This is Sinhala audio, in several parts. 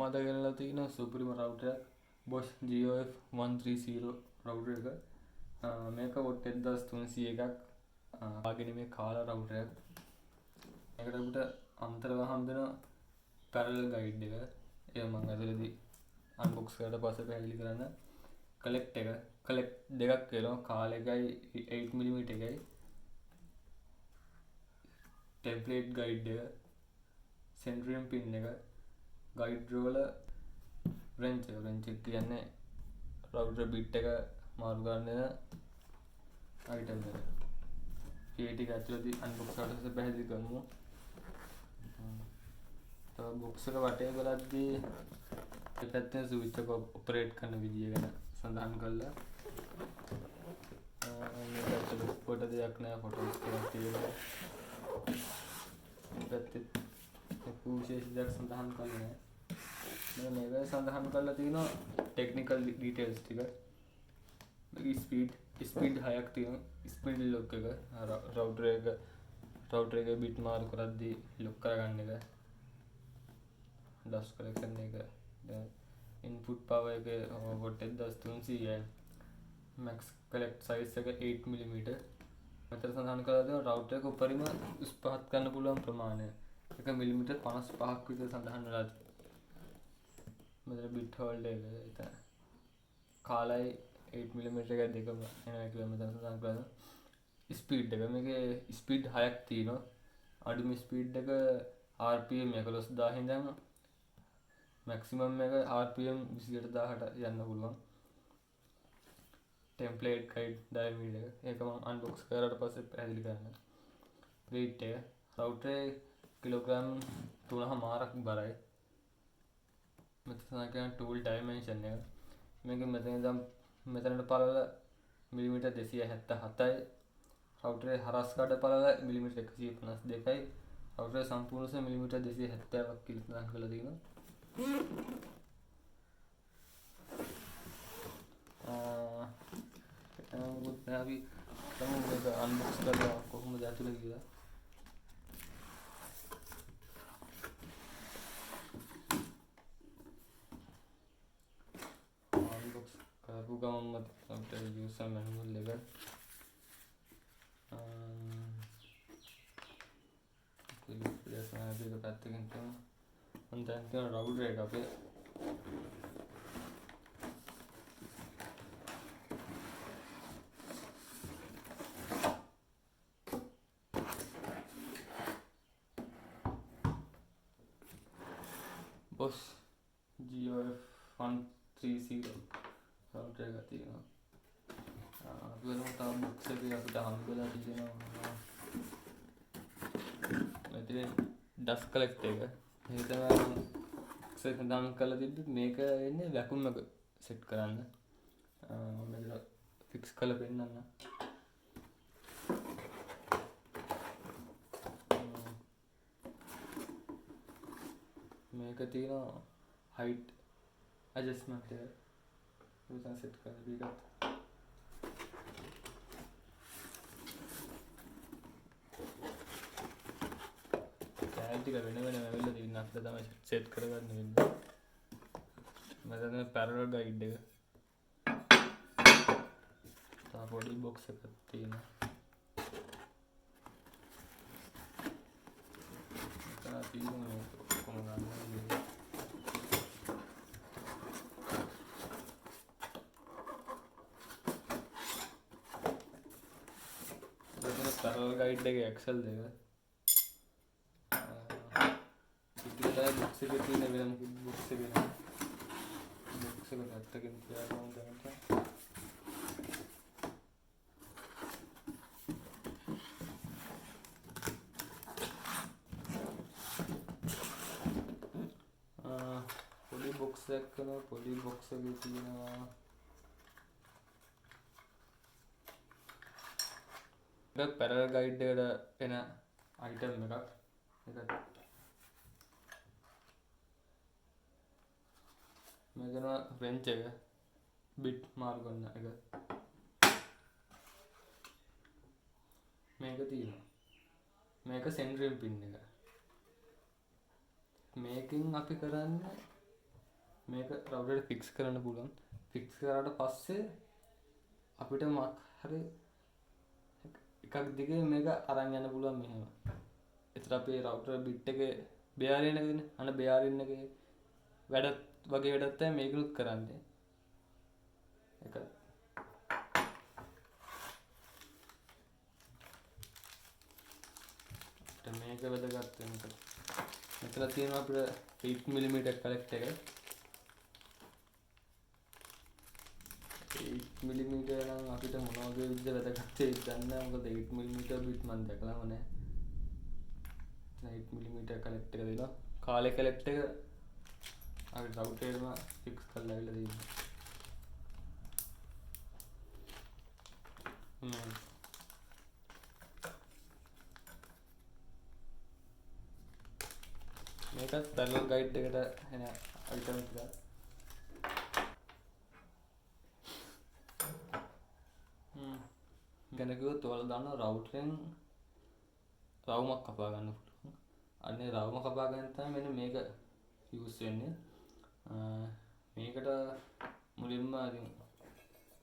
මද ගෙනලා තියෙන සුපිරිම රවුටර් එකක් Bosch GOF 130 රවුටර් එක. මේක වොට් 1300 එකක් ආගෙන මේ කාලා රවුටර් එකක්. මේකට අපිට අන්තරව හම්බෙන පැරලල් ගයිඩ් එක. ඒක මම ඇතුළේදී අන්බොක්ස් කරලා පස්සේ පැහැදිලි කරන්න. කලෙක්ට් දෙකක් වෙනවා. කාල එකයි 8mm එකයි. ටෙම්ප්ලේට් ගයිඩ් එක, සෙන්ටරියම් පින් එක, ගයිඩ් රෝලර්, රෙන්ච් එක කියන්නේ රවුටර් බිට් එක මාරු කරන්න දෙන අයිටම් එක. මේ ටික ඇතුළේදී අන්බොක්ස් කරලා පස්සේ පැහැදිලි කරමු. තව බොක්ස් එක වටේ බලද්දී පැත්තෙන් ස්විච් එක ඔපරේට් කරන විදිය ගැන සඳහන් කළා. මේක ඇතුළේ පොඩ දෙයක් නෑ, ෆොටෝස් ටිකක් තියෙනවා. පැත්තේ විශේෂ දෙයක් සඳහන් කළේ නෑ. මේක සඳහන් කරලා තියෙනවා ටෙක්නිකල් ඩීටේල්ස් ටික. ස්පීඩ් 6ක් තියෙනවා. ස්පීඩ් ලොක් එක රවුටර් එක බිට් මාරු කරද්දී ලොක් කරගන්න එක. dust collection එක, input power එක watt 1300යි. max collect size එක 8mm. මෙතන සඳහන් කරලා තියෙනවා රවුටර් එක උපරිම ස්පහත් කරන්න පුළුවන් ප්‍රමාණය 1mm55ක් විතර සඳහන් වෙලා තියෙනවා. මෙතන bit holder එක කාලයි 8mm එක දෙකම එනවා කියලා මෙතන සඳහන් කරලා. ස්පීඩ් එක මේකේ ස්පීඩ් 6ක් තියෙනවා. අඩුම ස්පීඩ් එක RPM 11000 ඉඳන් මැක්සිමම් එක RPM 28000ට යන්න පුළුවන්. ටෙම්ප්ලේට් ගයිඩ් ඩයමීටර් එක මම අන්බොක්ස් කරලා පස්සේ පැහැදිලි කරන්න. weight එක රවුටර් කිලෝග්‍රෑම් 3.5ක් බරයි. මෙතන කියන tool dimension එක මේක මෙතන ඉඳන් මෙතනට පළල මිලිමීටර් 277යි. රවුටරේ හරස් කඩ පළල මිලිමීටර් 152යි. රවුටරේ සම්පූර්ණ මිලිමීටර් 270ක් කියලා සඳහන් කරලා තියෙනවා. අපි මේක අන්බොක්ස් කරලා කොහොමද ඇතුලේ කියලා. අන්බොක්ස් කරපු ගමන්ම අපිට යූසර් මැනුවල් එක ඒක පැත්තකින් තියෙනවා. මම දැන් තියෙන රවුටර් එක අපේ Bosch GOF 130 රවුටර් එක තියෙනවා. වෙනම තව බොක්ස් එකේ අපිට හම්බෙලා තියෙනවා. මෙතන dust collector එක. මේක තමයි සඳහන් කරලා තිබ්බත් මේක එන්නේ වැකුම් එක සෙට් කරන්න. මම ෆික්ස් කරලා පෙන්නන්න. මේක තියෙනවා height adjustment එක. ඒක සෙට් කරලා දීගත්තා. ටික වෙන ඇවිල්ලා තියෙන අපිට තමයි සෙට් කරගන්න වෙන්නේ. මෙතන පැරලල් ගයිඩ් එක. තව පොඩි බොක්ස් එකක් තියෙනවා. මෙතන තියෙන්නේ කොහොමද ගන්නන්නේ? මෙතන පැරලල් ගයිඩ් එකේ එක්සල් දෙක. box එකේ තියෙන වෙනම box එක නේ. box එක පැත්තකින් තියාගමු දැනට. පොඩි box එකක් කරනවා. පොඩි box එකේ තියෙනවා එක පැරලල් ගයිඩ් එකට එන item එකක්. ඒක මෙතන wrench එක bit මාරු කරන එක. මේක තියෙනවා. මේක සෙන්ටරියම් පින් එක. මේකෙන් අපි කරන්නේ මේක රවුටරේට ෆික්ස් කරන්න පුළුවන්. ෆික්ස් කරාට පස්සේ අපිට මොකක් හරි එකක් දිගේ මේක අරන් යන්න පුළුවන් මෙහෙම. එතන අපේ රවුටර් බිට් එකේ බෙයාරින් එකනේ. අන්න බෙයාරින් එකේ වැඩ වගේ වැඩක් තමයි මේකලුත් කරන්නේ. එක මේක වැදගත් වෙන එක. මෙතන තියෙනවා අපිට 8 mm කලෙක්ටර් එක. 8 mm නම් අපිට මොන වගේ විදිහට වැදගත් වෙයිද දන්නේ නැහැ. මොකද 8 mm බිට් මම දැකලාම නැහැ. 8 mm කලෙක්ටර් එක දෙනවා. කාලේ කලෙක්ටර් එක අපි රවුටරේම ෆික්ස් කරලා ඉවරලා තියෙනවා. මේකත් පැරලල් ගයිඩ් එකට එන අයිටම් ටිකක්. ගැන කිව්වොත් ඔයාලා දන්නවා රවුටරෙන් රවුමක් කපා ගන්න පුළුවන්. අනේ රවුම කපා ගන්න තමයි මෙන්න මේක යූස් වෙන්නේ. මේකට මුලින්ම ඉතින්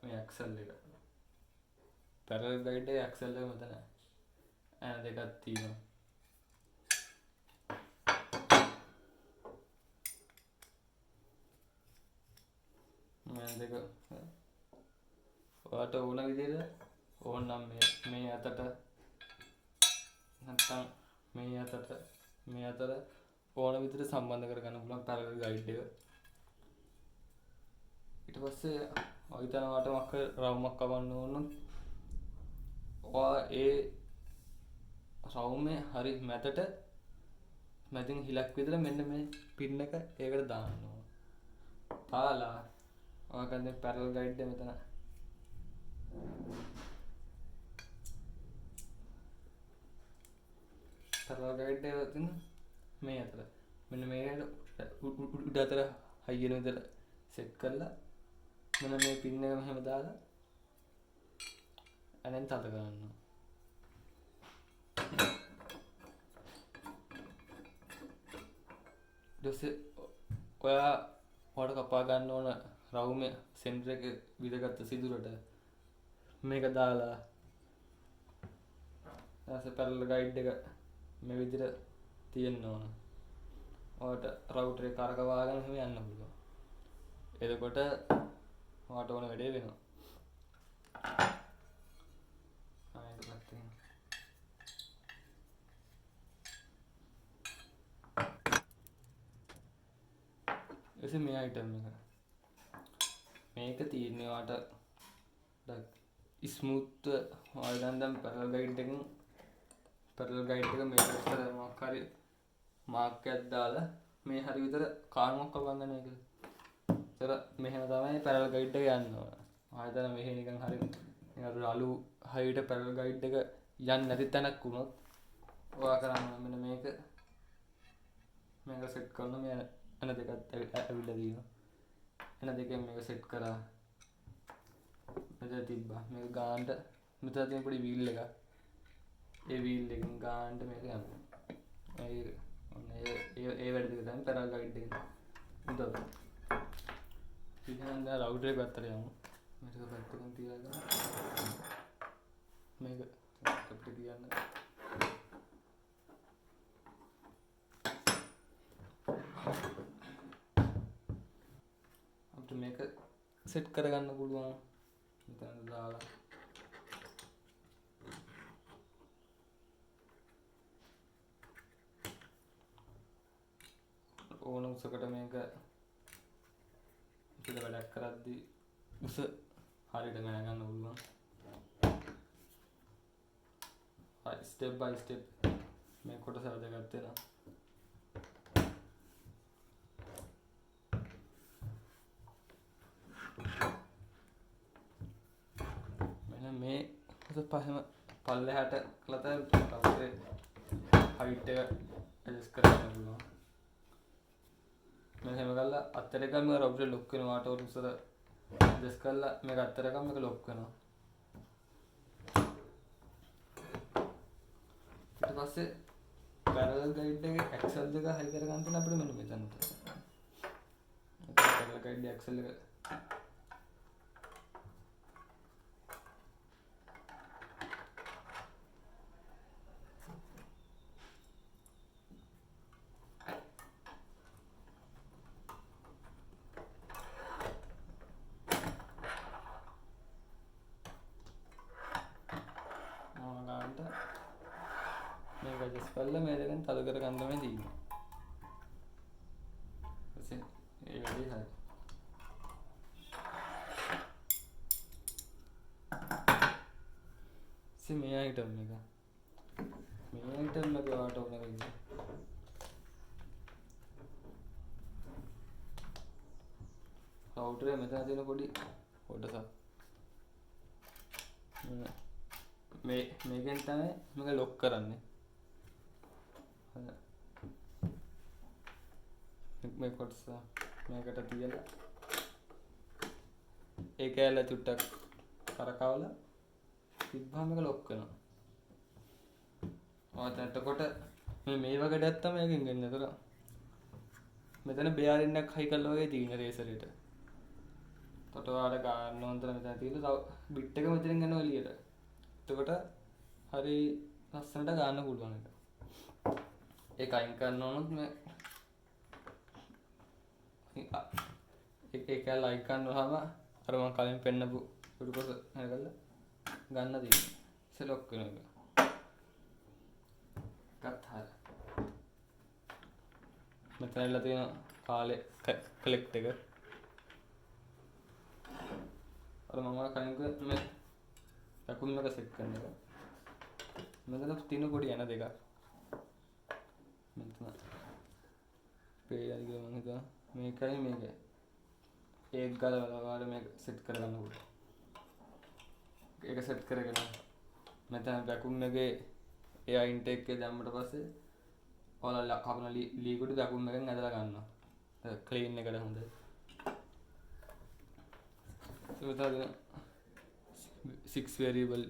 මේ ඇක්සල් එක පැරලල් ගයිඩ් එකේ ඇක්සල් එක මෙතන ඇන දෙකක් තියෙනවා. දෙක ඔයාට ඕන විදිහට ඕනනම් මේ අතට නැත්නම් මේ අතර ඕන විදිහට සම්බන්ධ කරගන්න පුළුවන් පැරලල් ගයිඩ් එක. ඊට පස්සේ ඔය තනවාට මක්ක රවුමක් කවන්න ඕනොත් ඔයා ඒ රවුමේ හරි මැදට මැදින් හිලක් විතර මෙන්න මේ පින් එක ඒකට දාන්න ඕන. තාලා ඔයාගන්න පැරලල් ගයිඩ් එක මෙතන පැරලල් ගයිඩ් එක තියෙන මේ අතර මෙන්න මේ උඩ අතර හයියන විතර සෙට් කරලා මෙන්න මේ පින් එක මෙහෙම දාලා අනෙන් තද කරනවා. ඔයාට කපා ගන්න ඕන රවුමේ සෙන්ටර් එක විදගත්ත සිදුරට මේක දාලා ඊට පැරලල් ගයිඩ් එක මේ විදිහට තියෙන්න ඕන. ඔයාට රවුටරේ කරකවාගෙන එහෙම යන්න පුළුවන්. එතකොට ඔයාට ඕන වැඩේ වෙනවා. එසේ මේ අයිටම් එක මේක තියෙන්නේ ඔයාට ස්මූත් ඔයාලා දැන් පැරලල් ගයිඩ් එක මේක විතර මොකක් හරි මාක් එකක් දාලා මේ හරි විතර කානුවක් කපන්න මේක. ඒතර මෙහෙම තමයි පැරලල් ගයිඩ් එක යන්න ඕන. ආයතන මෙහෙ නිකන් හරි නිකන් රළු හයියට පැරලල් ගයිඩ් එක යන්නේ නැති තැනක් වුණොත් ඔයා කරන්න මෙන්න මේක සෙට් කරන මේ එන දෙකත් ඇවිල්ලා තියෙනවා. එන දෙකෙන් මේක සෙට් කරා. මෙතන තිබ්බා. මේක ගානට මෙතන තියෙන පොඩි වීල් එකක්. ඒ වීල් එකෙන් ගානට මේක යනවා. ඒ වැඩ දෙක තමයි පැරලල් ගයිඩ් එකේ. උදව්. ඉතින් දැන් රවුටර් එක පැත්තට යමු. මේක පැත්තකින් තියාගෙන මේක අපිට කියන්න මේක සෙට් කරගන්න පුළුවන්. මෙතන දාලා ඕන උසකට මේක පිළ වැඩක් කරද්දී උස හරියට මෑගන්න පුළුවන්. ස්ටෙප් බයි ස්ටෙප් මේ කොටස වැදගත් වෙනවා. මේ පහම පල්ලෙහාට කළා තමයි රවුටරේ හයිට් එක ඇඩ්ජස්ට් කරන්න පුළුවන්. මෙහෙම කරලා අත්තර එකම රවුටරේ ලොක් වෙනවා. ආට උසර ඇඩ්ජස්ට් කරලා මේක අත්තර එකම මේක ලොක් වෙනවා. ඊට පස්සේ පැරලල් ගයිඩ් එකේ ඇක්සල් දෙක හයි කරගන්න තියෙන අපිට මෙන්න මෙතනට. සයිඩ් ඇක්සල් එක ගන්නට මේක ඇඩ්ජස්ට් කරලා මේ දෙකෙන් තද කර ගන්න තමයි තියෙන්නේ. ඊපස්සේ ඒ වැඩේ හරි. මේ අයිටම් එක වාට ඕන කරන්නේ රවුටර් එක මෙතන තියෙන පොඩි කොටසක් මේකෙන් තමයි මේක ලොක් කරන්නේ. මේ කොටස මේකට තියලා ඒ කැල චුට්ටක් කරකවලා තිබ්බහම මේක ලොක් වෙනවා. එතකොට මේ වගේ දැත්තම මේකෙන් ගන්න. ඒතර මෙතන බෙයාරින් එකක් හයි කරලා වගේ තියෙන රේසර් එකට. එතකොට ඔයාලා ගන්න ඕන තරම් මෙතන තියෙන බිට් එක මෙතනින් ගන්නවා එළියට. එතකොට හරි ලස්සනට ගන්න පුළුවන් එක. ඒක අයින් කරන්න ඕනොත් මේ ඒක ලයික් කරනවාම අර මම කලින් පෙන්නපු උඩුකොස හැරගල්ලා ගන්න තියෙනවා. සෙලොක් වෙන එක. කතාර. මෙතනilla තියෙන කාලේ කලෙක්ට් එක. අර මම කලින් මේ වැකුම් එක සෙට් කරන එක. මෙතන තියෙන පොඩි යන දෙකක්. මෙතන පේයල් කියලා මම හිතුවා මේකයි මේක. ඒක ගලවලා වාර මේක සෙට් කරගන්න ඕනේ. ඒක සෙට් කරගෙන මෙතන වැකුම් එකේ එයා ඉන්ටේක් එක දැම්මට පස්සේ ඔයාලා කපන ලීකුඩු වැකුම් එකෙන් ඇදලා ගන්නවා. ක්ලීන් එකට හොඳයි. ඒක 6 variable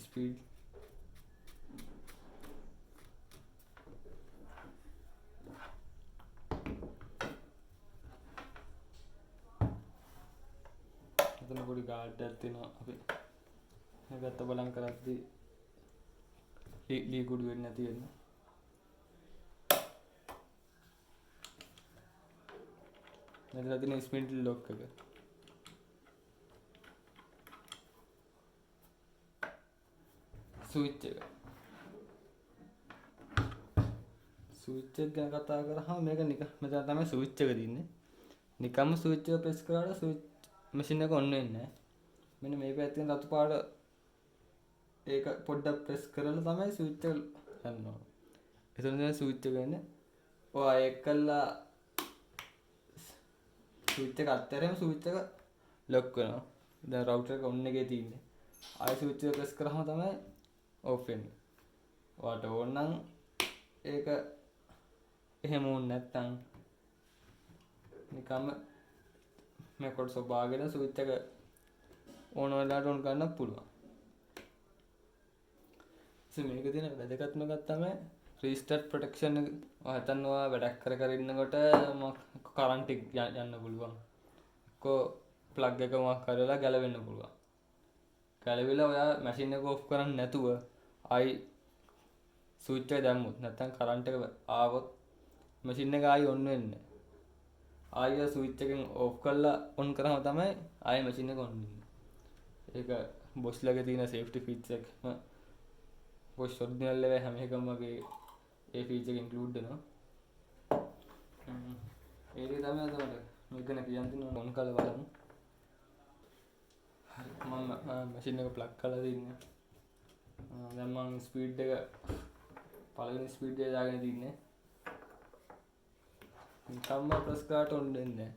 speed මෙතන පොඩි ගාඩ් එකක් තියෙනවා. අපි මේකත් බලන් කරද්දී ලීකුඩු වෙන්නේ නැති වෙන්න. මෙතන තියෙන ස්පින්ඩල් ලොක් එක. ස්විච් එක. ස්විච් එක ගැන කතා කරාම මේක නිකන් මෙතන තමයි ස්විච් එක තියෙන්නේ. නිකම්ම ස්විච් එක ප්‍රෙස් කරාට ස්විච් මැෂින් එක ඔන් වෙන්නේ නැහැ. මෙන්න මේ පැත්තෙන් රතු පාට ඒක පොඩ්ඩක් ප්‍රෙස් කරලා තමයි ස්විච් එක ගන්නවා. එතන තමයි ස්විච් එක වෙන්නේ. ඔය ඒක කළා ස්විච් එක අත්හැරෙම ස්විච් එක ලොක් වෙනවා. දැන් රවුටර් එක ඔන් එකේ තියෙන්නේ. ආයෙ ස්විච් එක ප්‍රෙස් කරාම තමයි ඔෆ් වෙන්නේ. ඔයාට ඕන නම් ඒක එහෙම වුනේ නැත්නම් නිකම්ම මේ කොටස බාගෙන ස්විච් එක ඕන වෙලාවට ඔන් කරන්න පුළුවන්. මේක තියෙන වැදගත්ම එකක් තමයි රීස්ටාර්ට් ප්‍රොටෙක්ෂන් එක. ඔයතන ඔයා වැඩක් කර ඉන්නකොට කරන්ට් එක යන්න පුළුවන්. කො ප්ලග් එක මොකක් කරලා ගැලවෙන්න පුළුවන්. ගැලවිලා ඔයා මැෂින් එක ඔෆ් කරන්නේ නැතුව ආයි ස්විච් එක දැම්මොත් නැත්නම් කරන්ට් එක ආවොත් මැෂින් එක ආයි ඔන් වෙන්නේ. ආයෙ ස්විච් එකෙන් ඔෆ් කරලා ඔන් කරාම තමයි ආයෙ මැෂින් එක ඔන් වෙන්නේ. ඒක බොස් ලගේ තියෙන සේෆ්ටි ෆීචර් එකම බොස් ඔරිජිනල් එක හැම එකම වගේ ඒ ෆීචර් එක ඉන්ක්ලූඩ් වෙනවා. ඒක තමයි අද මේක ගැන කියන්න තියෙන ඔන් කරලා බලමු. හරි මම මැෂින් එක ප්ලග් කරලා තින්නේ. දැන් මම ස්පීඩ් එක පළවෙනි ස්පීඩ් එක දාගෙන තින්නේ. නිකම්ම ප්‍රෙස් කරාට ඔන් වෙන්නේ නැහැ.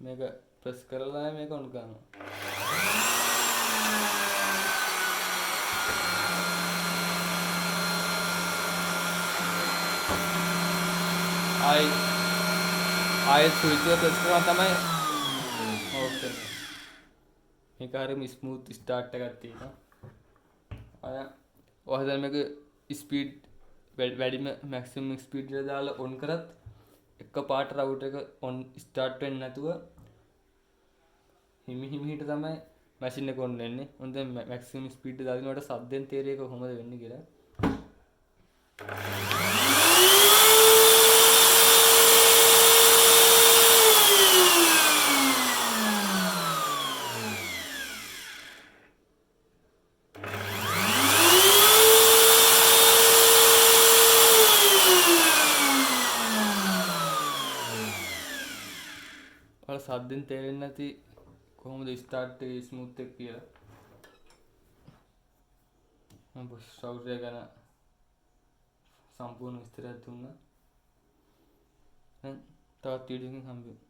මේක ප්‍රෙස් කරලා මේක ඔන් කරනවා. ආයෙ ස්විච් එක ප්‍රෙස් කරා තමයි ඕෆ් වෙන්නේ. මේක හරියම ස්මූත් ස්ටාර්ට් එකක් තියෙනවා. ඔය දැන් මේක ස්පීඩ් වැඩිම මැක්සිමම් ස්පීඩ් එක දාලා ඔන් කරත් එක පාට රවුටර් එක ඔන් ස්ටාර්ට් වෙන්නේ නැතුව හිමිහිට තමයි මැෂින් එක ඔන් වෙන්නේ. හොඳ මැක්සිමම් ස්පීඩ් එක දාගෙන වලට සද්දෙන් තේරෙයි කොහොමද වෙන්නේ කියලා. ඔයාලා සද්දෙන් තේරෙන්නේ නැති කොහොමද ස්ටාර්ට් එකේ ස්මූත් එක කියලා. මම රවුටර් ගැන සම්පූර්ණ විස්තරයක් දුන්නා. දැන් තවත් වීඩියෝ එකකින් හම්බෙමු.